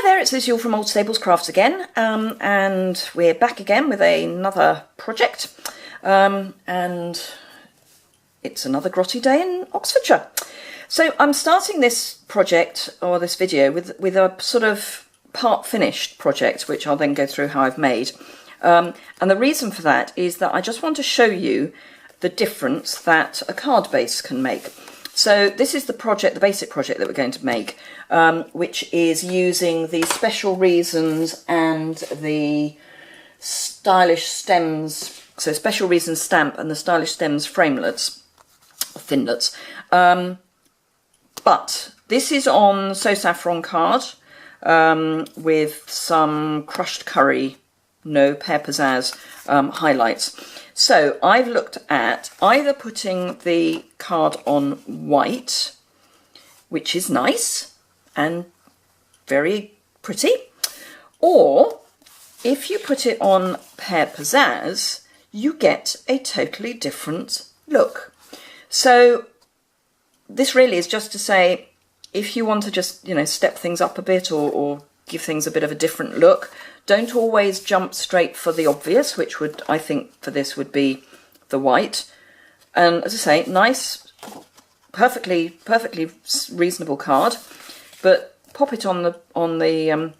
there, it's Lucille from Old Stables Crafts again, and we're back again with another project, and it's another grotty day in Oxfordshire. So I'm starting this project, or this video, with a sort of part finished project, which I'll then go through how I've made. And the reason for that is that I just want to show you the difference that a card base can make. So this is the project, the basic project that we're going to make, which is using the Special Reasons and the Stylish Stems, so Special Reasons stamp and the Stylish Stems framelets, or thinlets. But this is on So Saffron card with some crushed curry, no Pear Pizzazz highlights. So I've looked at either putting the card on white, which is nice and very pretty, or if you put it on Pear Pizzazz, you get a totally different look. So this really is just to say, if you want to just, you know, step things up a bit or give things a bit of a different look, don't always jump straight for the obvious, which would, I think, for this would be the white. And as I say, nice, perfectly reasonable card, but pop it on the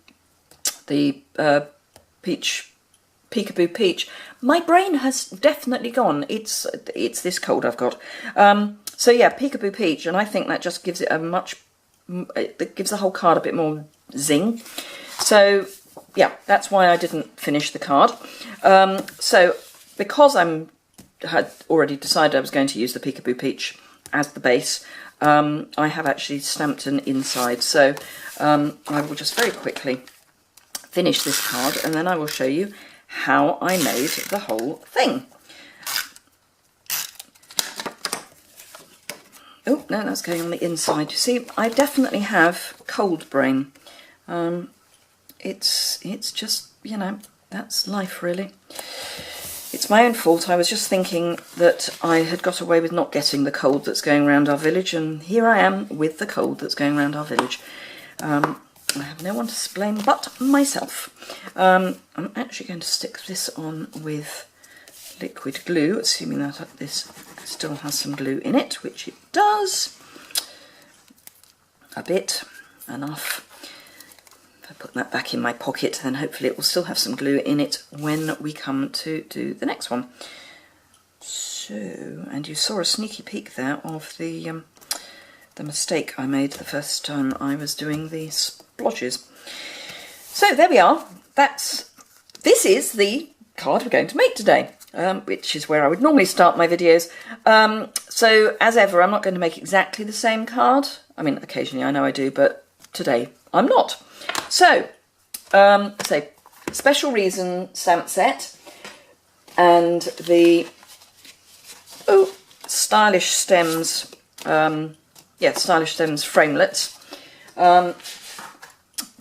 peach, Peekaboo Peach. My brain has definitely gone. It's this cold I've got. So yeah, Peekaboo Peach, and I think that just gives it a it gives the whole card a bit more zing. So yeah, that's why I didn't finish the card. So because had already decided I was going to use the Peekaboo Peach as the base, I have actually stamped an inside. So I will just very quickly finish this card and then I will show you how I made the whole thing. Oh, no, that's going on the inside. You see, I definitely have cold brain. It's just, you know, that's life really. It's my own fault. I was just thinking that I had got away with not getting the cold that's going around our village, and here I am with the cold that's going around our village. I have no one to blame but myself. I'm actually going to stick this on with liquid glue, assuming that this still has some glue in it, which it does. A bit, enough. If I put that back in my pocket, then hopefully it will still have some glue in it when we come to do the next one. So, and you saw a sneaky peek there of the mistake I made the first time I was doing the splodges. So there we are. This is the card we're going to make today. Which is where I would normally start my videos. So as ever, I'm not going to make exactly the same card. I mean, occasionally I know I do, but today I'm not. So, say Special Reason stamp set and the Stylish Stems, Stylish Stems framelets.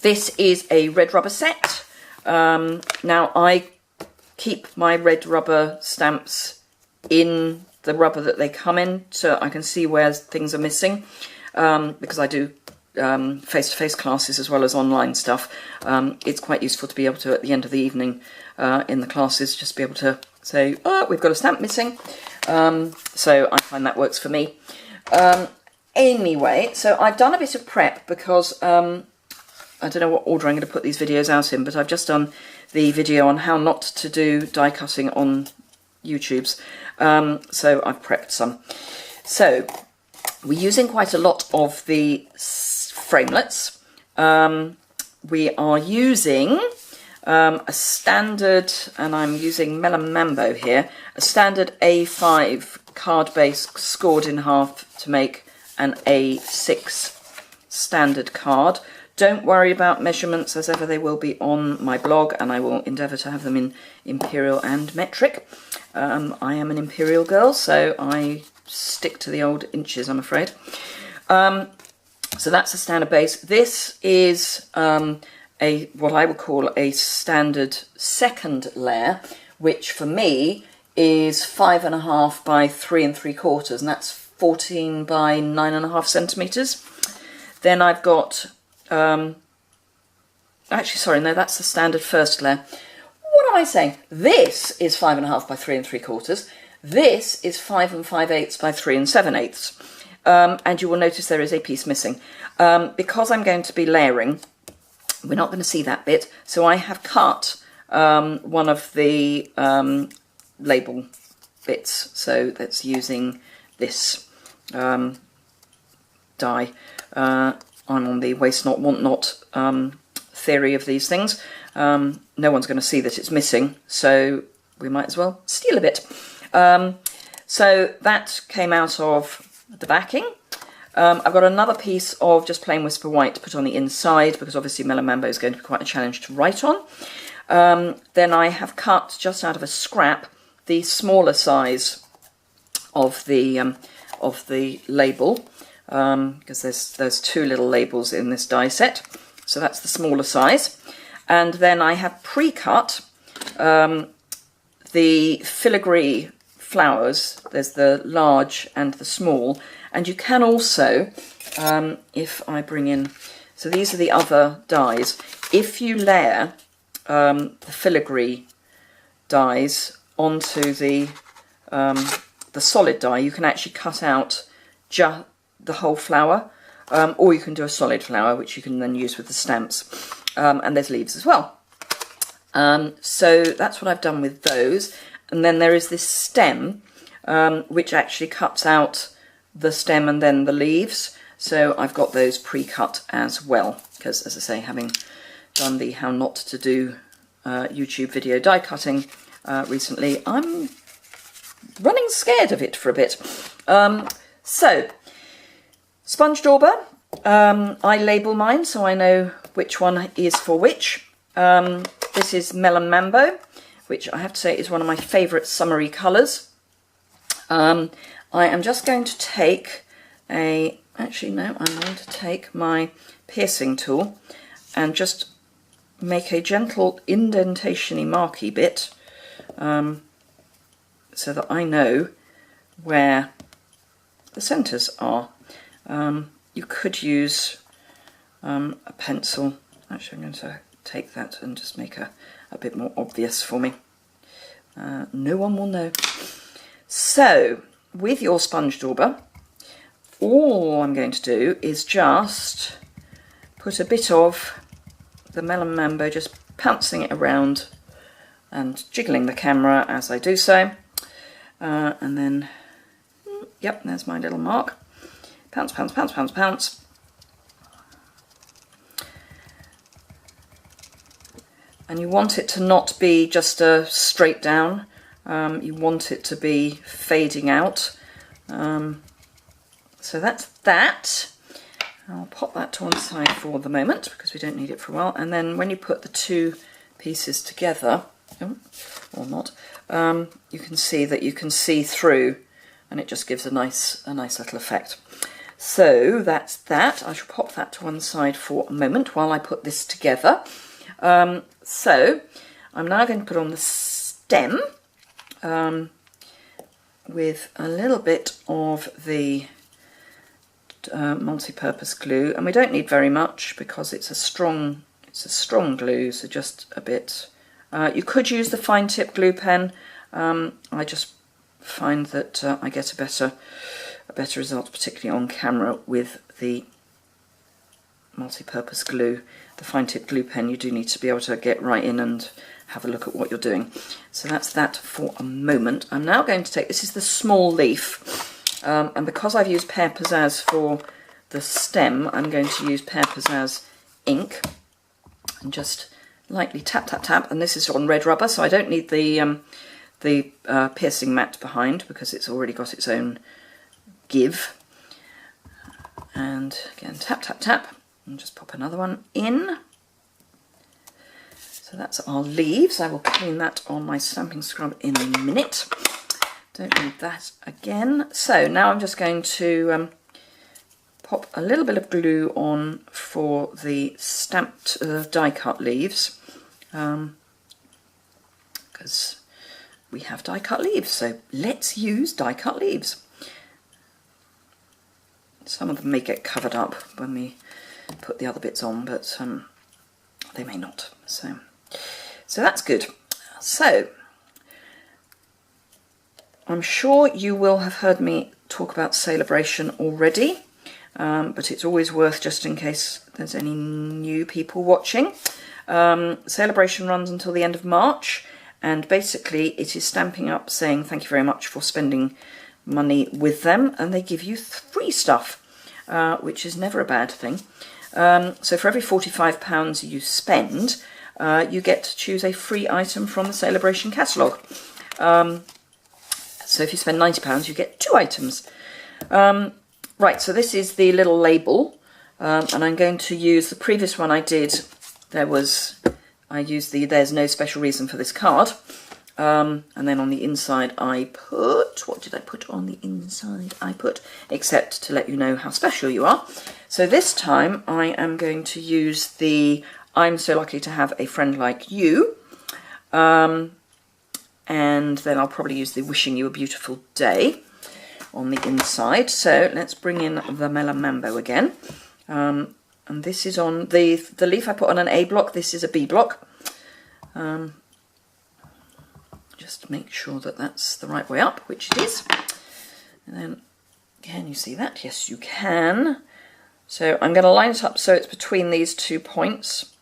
This is a red rubber set. Now I keep my red rubber stamps in the rubber that they come in so I can see where things are missing, because I do face-to-face classes as well as online stuff. It's quite useful to be able to, at the end of the evening in the classes, just be able to say, oh, we've got a stamp missing. So I find that works for me. Anyway, so I've done a bit of prep because I don't know what order I'm going to put these videos out in, but I've just done the video on how not to do die cutting on YouTube's. So I've prepped some. So we're using quite a lot of the framelets. We are using a standard, and I'm using Melon Mambo here, a standard A5 card base scored in half to make an A6 standard card. Don't worry about measurements, as ever they will be on my blog, and I will endeavour to have them in imperial and metric. I am an imperial girl, so I stick to the old inches, I'm afraid. So that's a standard base. This is what I would call a standard second layer, which for me is 5.5 by 3 3/4, and that's 14 by 9.5 centimetres. Then I've got actually, sorry, no, that's the standard first layer. What am I saying? This is 5.5 by 3 3/4. This is 5 5/8 by 3 7/8. And you will notice there is a piece missing. Because I'm going to be layering, we're not going to see that bit. So I have cut one of the label bits. So that's using this die. I'm on the waste not, want not theory of these things. No one's going to see that it's missing, so we might as well steal a bit. So that came out of the backing. I've got another piece of just plain Whisper White to put on the inside, because obviously Melon Mambo is going to be quite a challenge to write on. Then I have cut, just out of a scrap, the smaller size of the label, because there's 2 little labels in this die set, so that's the smaller size. And then I have pre-cut the filigree flowers. There's the large and the small, and you can also, if I bring in, so these are the other dies. If you layer the filigree dies onto the solid die, you can actually cut out just the whole flower, or you can do a solid flower, which you can then use with the stamps. And there's leaves as well. So that's what I've done with those. And then there is this stem, which actually cuts out the stem and then the leaves. So I've got those pre-cut as well, because, as I say, having done the how not to do YouTube video die cutting recently, I'm running scared of it for a bit. So sponge dauber, I label mine so I know which one is for which. This is Melon Mambo, which I have to say is one of my favourite summery colours. I am just going to take I'm going to take my piercing tool and just make a gentle indentation-y marky bit, so that I know where the centres are. You could use a pencil. Actually, I'm going to take that and just make a bit more obvious for me. No one will know. So, with your sponge dauber, all I'm going to do is just put a bit of the Melon Mambo, just pouncing it around and jiggling the camera as I do so. And then, yep, there's my little mark. Pounce, pounce, pounce, pounce, pounce. And you want it to not be just a straight down. You want it to be fading out. So that's that. I'll pop that to one side for the moment because we don't need it for a while. And then when you put the 2 pieces together, or not, you can see that you can see through, and it just gives a nice little effect. So that's that. I shall pop that to one side for a moment while I put this together. So I'm now going to put on the stem with a little bit of the multi-purpose glue, and we don't need very much because it's a strong glue, so just a bit. You could use the fine tip glue pen. I just find that I get a better result, particularly on camera, with the multi-purpose glue. The fine tip glue pen, you do need to be able to get right in and have a look at what you're doing. So that's that for a moment. I'm now going to take, this is the small leaf, and because I've used Pear Pizzazz for the stem, I'm going to use Pear Pizzazz ink and just lightly tap, tap, tap. And this is on red rubber, so I don't need the piercing mat behind because it's already got its own give. And again, tap, tap, tap. And just pop another one in. So that's our leaves. I will clean that on my stamping scrub in a minute. Don't need that again. So now I'm just going to pop a little bit of glue on for the stamped die cut leaves, because we have die cut leaves. So let's use die cut leaves. Some of them may get covered up when we put the other bits on, but they may not. So that's good. So I'm sure you will have heard me talk about Celebration already, but it's always worth, just in case there's any new people watching. Celebration runs until the end of March, and basically it is Stampin' Up saying thank you very much for spending money with them, and they give you free stuff, which is never a bad thing. So for every £45 you spend, you get to choose a free item from the Celebration catalogue. So if you spend £90, you get 2 items. Right, so this is the little label, and I'm going to use the previous one I did. I used the "There's no special reason for this card," and then on the inside I put, what did I put on the inside? I put, except to let you know how special you are. So this time I am going to use the "I'm so lucky to have a friend like you," and then I'll probably use the "Wishing you a beautiful day" on the inside. So let's bring in the Melon Mambo again. And this is on the leaf I put on an A block. This is a B block. Just make sure that that's the right way up, which it is. And then, can you see that? Yes, you can. So I'm going to line it up so it's between these 2 points.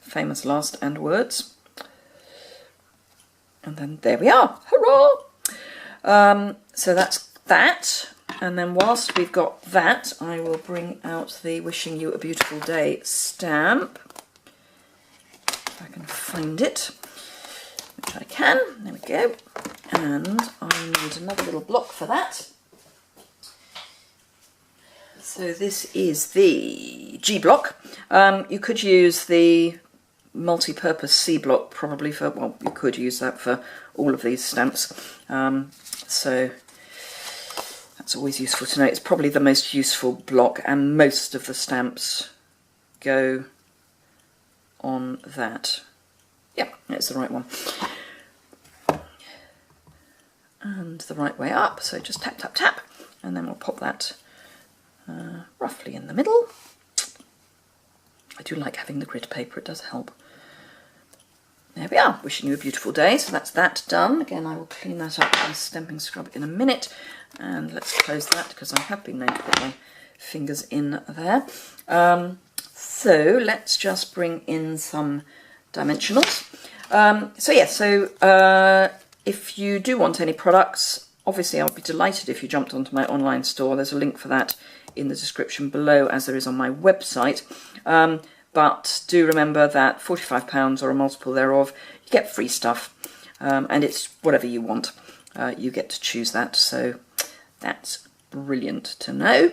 Famous last and words. And then there we are. Hurrah! So that's that. And then whilst we've got that, I will bring out the "Wishing you a beautiful day" stamp. If I can find it, which I can. There we go. And I need another little block for that. So this is the G block. You could use the multi-purpose C block probably for, well, you could use that for all of these stamps. So that's always useful to know. It's probably the most useful block, and most of the stamps go on that. Yep, it's the right one. And the right way up, so just tap, tap, tap, and then we'll pop that roughly in the middle. I do like having the grid paper, it does help. There we are, "Wishing you a beautiful day." So that's that done. Again, I will clean that up with a stamping scrub in a minute. And let's close that because I have been known to put my fingers in there. So let's just bring in some dimensionals. If you do want any products, obviously I'll be delighted if you jumped onto my online store. There's a link for that in the description below, as there is on my website. But do remember that £45 or a multiple thereof, you get free stuff, and it's whatever you want. You get to choose that, so that's brilliant to know.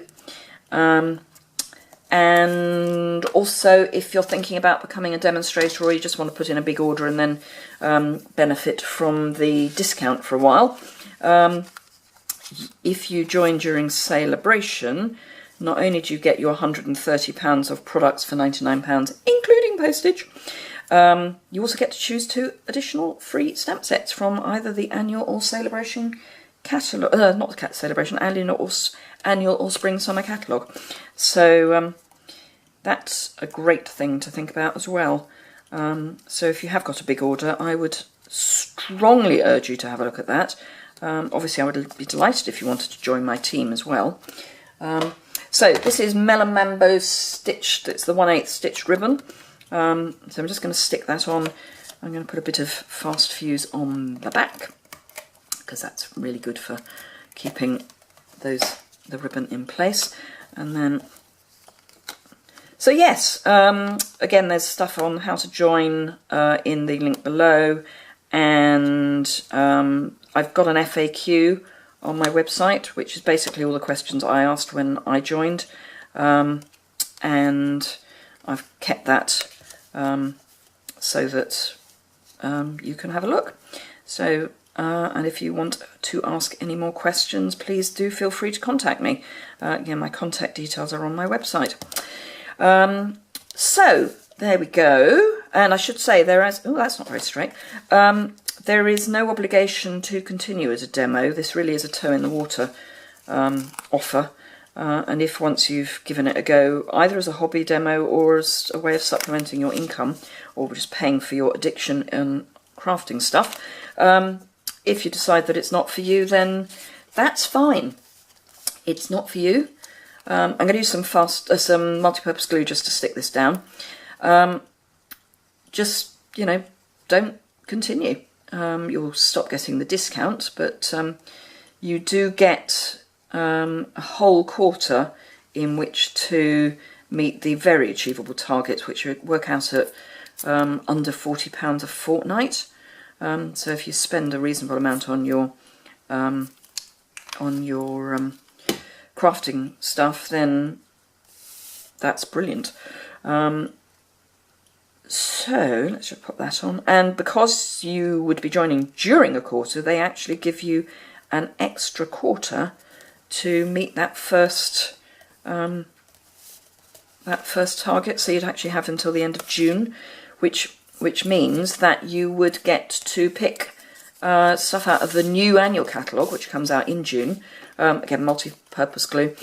And also, if you're thinking about becoming a demonstrator, or you just want to put in a big order and then benefit from the discount for a while, if you join during Celebration, not only do you get your £130 of products for £99, including postage, you also get to choose 2 additional free stamp sets from either the annual or Celebration catalogue, not the Celebration, annual or spring summer catalogue. So that's a great thing to think about as well. So if you have got a big order, I would strongly urge you to have a look at that. Obviously I would be delighted if you wanted to join my team as well. So this is Melon Mambo stitched, it's the 1/8 stitched ribbon. So I'm just going to stick that on. I'm going to put a bit of fast fuse on the back, because that's really good for keeping the ribbon in place. And then, so yes, again, there's stuff on how to join in the link below, and I've got an FAQ on my website, which is basically all the questions I asked when I joined, and I've kept that so that you can have a look. So, and if you want to ask any more questions, please do feel free to contact me. Again, my contact details are on my website. So, there we go. And I should say there is, oh, that's not very straight. There is no obligation to continue as a demo. This really is a toe in the water offer. And if once you've given it a go, either as a hobby demo or as a way of supplementing your income, or just paying for your addiction and crafting stuff, if you decide that it's not for you, then that's fine. It's not for you. I'm going to use some multi-purpose glue just to stick this down. Just, you know, don't continue. You'll stop getting the discount, but you do get a whole quarter in which to meet the very achievable targets, which work out at under £40 a fortnight. So if you spend a reasonable amount on your crafting stuff, then that's brilliant. So let's just pop that on. And because you would be joining during a quarter, they actually give you an extra quarter to meet that first target. So you'd actually have until the end of June, which means that you would get to pick stuff out of the new annual catalogue, which comes out in June. Again, multi-purpose glue.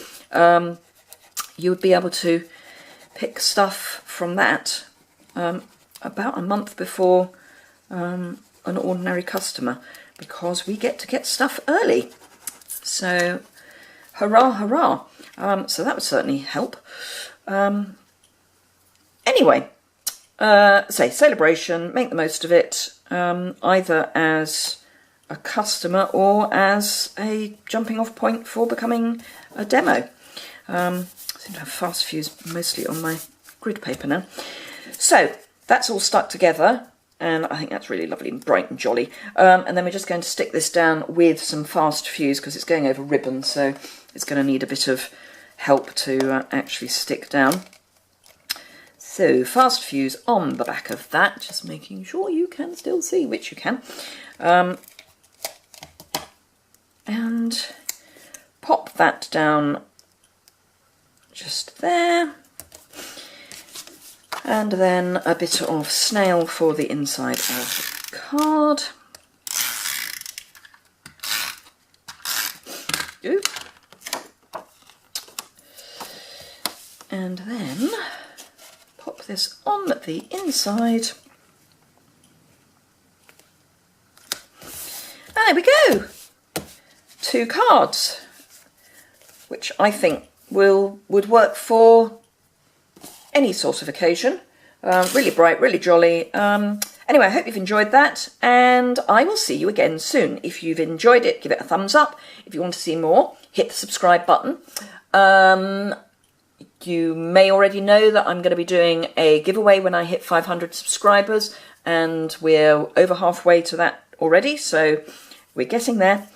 You would be able to pick stuff from that about a month before an ordinary customer, because we get to get stuff early. So hurrah, hurrah. So that would certainly help. Anyway, say celebration, make the most of it, either as a customer or as a jumping off point for becoming a demo. I seem to have fast fuse mostly on my grid paper now. So that's all stuck together, and I think that's really lovely and bright and jolly. And then we're just going to stick this down with some fast fuse because it's going over ribbon, so it's going to need a bit of help to actually stick down. So fast fuse on the back of that, just making sure you can still see, which you can. And pop that down just there. And then a bit of snail for the inside of the card. Ooh. And then pop this on the inside. And there we go. 2 cards, which I think would work for any sort of occasion. Really bright, really jolly. Anyway, I hope you've enjoyed that, and I will see you again soon. If you've enjoyed it, give it a thumbs up. If you want to see more, hit the subscribe button. You may already know that I'm going to be doing a giveaway when I hit 500 subscribers, and we're over halfway to that already, so we're getting there.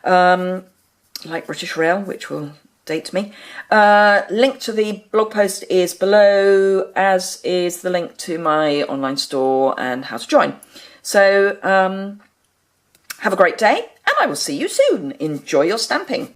Like British Rail, which will date me. Link to the blog post is below, as is the link to my online store and how to join. So have a great day, and I will see you soon. Enjoy your stamping.